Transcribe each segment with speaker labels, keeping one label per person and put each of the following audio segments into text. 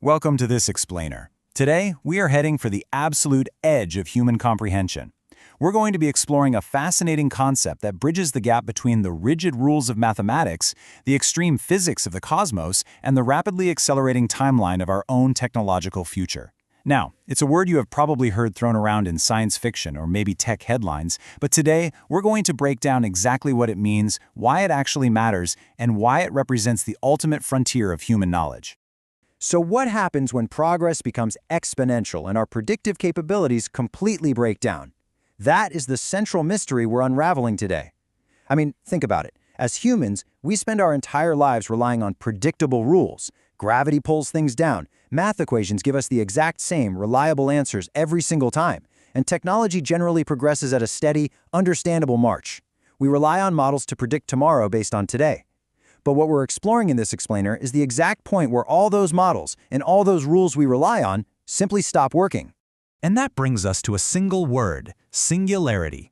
Speaker 1: Welcome to this explainer. Today, we are heading for the absolute edge of human comprehension. We're going to be exploring a fascinating concept that bridges the gap between the rigid rules of mathematics, the extreme physics of the cosmos, and the rapidly accelerating timeline of our own technological future. Now, it's a word you have probably heard thrown around in science fiction or maybe tech headlines, but today we're going to break down exactly what it means, why it actually matters, and why it represents the ultimate frontier of human knowledge.
Speaker 2: So what happens when progress becomes exponential and our predictive capabilities completely break down? That is the central mystery we're unraveling today. I mean, think about it. As humans, we spend our entire lives relying on predictable rules. Gravity pulls things down. Math equations give us the exact same, reliable answers every single time. And technology generally progresses at a steady, understandable march. We rely on models to predict tomorrow based on today. But what we're exploring in this explainer is the exact point where all those models and all those rules we rely on simply stop working.
Speaker 3: And that brings us to a single word, singularity.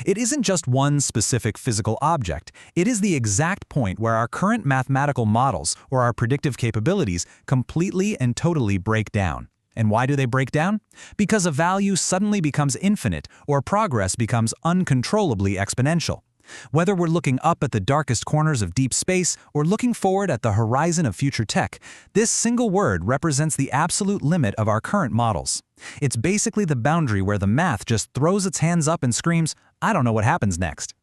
Speaker 3: It isn't just one specific physical object. It is the exact point where our current mathematical models or our predictive capabilities completely and totally break down. And why do they break down? Because a value suddenly becomes infinite or progress becomes uncontrollably exponential. Whether we're looking up at the darkest corners of deep space or looking forward at the horizon of future tech, this single word represents the absolute limit of our current models. It's basically the boundary where the math just throws its hands up and screams, "I don't know what happens next."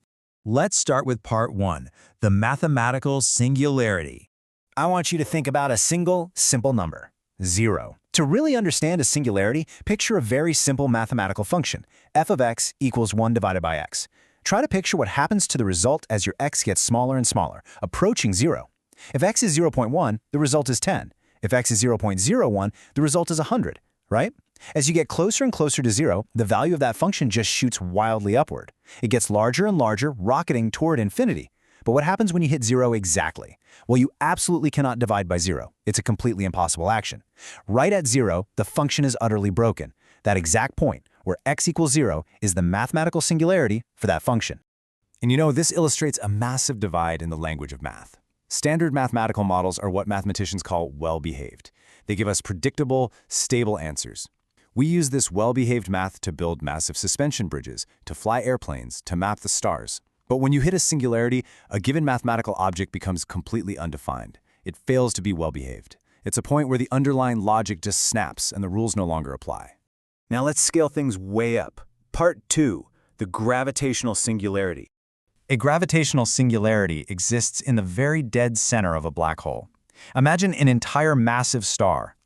Speaker 4: Let's start with part 1, the mathematical singularity. I want you to think about a single, simple number, 0. To really understand a singularity, picture a very simple mathematical function, f of x equals 1 divided by x. Try to picture what happens to the result as your x gets smaller and smaller, approaching 0. If x is 0.1, the result is 10. If x is 0.01, the result is 100, right? As you get closer and closer to 0, the value of that function just shoots wildly upward. It gets larger and larger, rocketing toward infinity. But what happens when you hit 0 exactly? Well, you absolutely cannot divide by 0. It's a completely impossible action. Right at 0, the function is utterly broken. That exact point, where x equals 0, is the mathematical singularity for that function.
Speaker 1: And you know, this illustrates a massive divide in the language of math. Standard mathematical models are what mathematicians call well-behaved. They give us predictable, stable answers. We use this well-behaved math to build massive suspension bridges, to fly airplanes, to map the stars. But when you hit a singularity, a given mathematical object becomes completely undefined. It fails to be well-behaved. It's a point where the underlying logic just snaps and the rules no longer apply.
Speaker 4: Now let's scale things way up. Part 2, the gravitational singularity.
Speaker 3: A gravitational singularity exists in the very dead center of a black hole. Imagine an entire massive star,